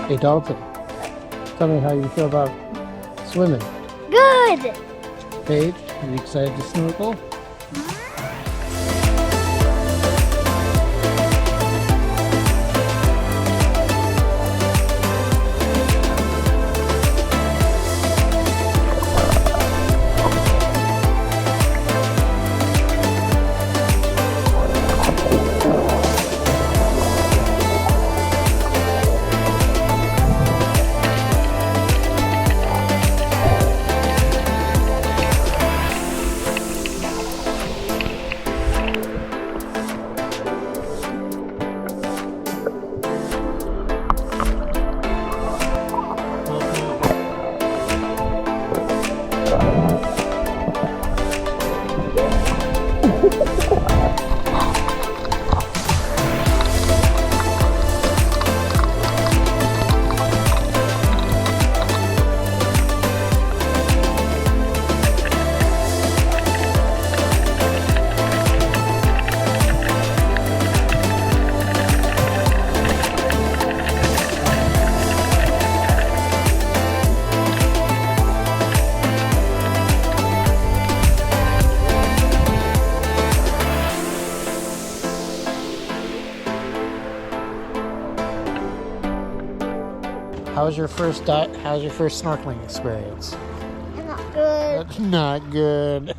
Hey, Dalton, tell me how you feel about swimming. Good! Paige, are you excited to snorkel? How's your first snorkeling experience? Not good. Not good.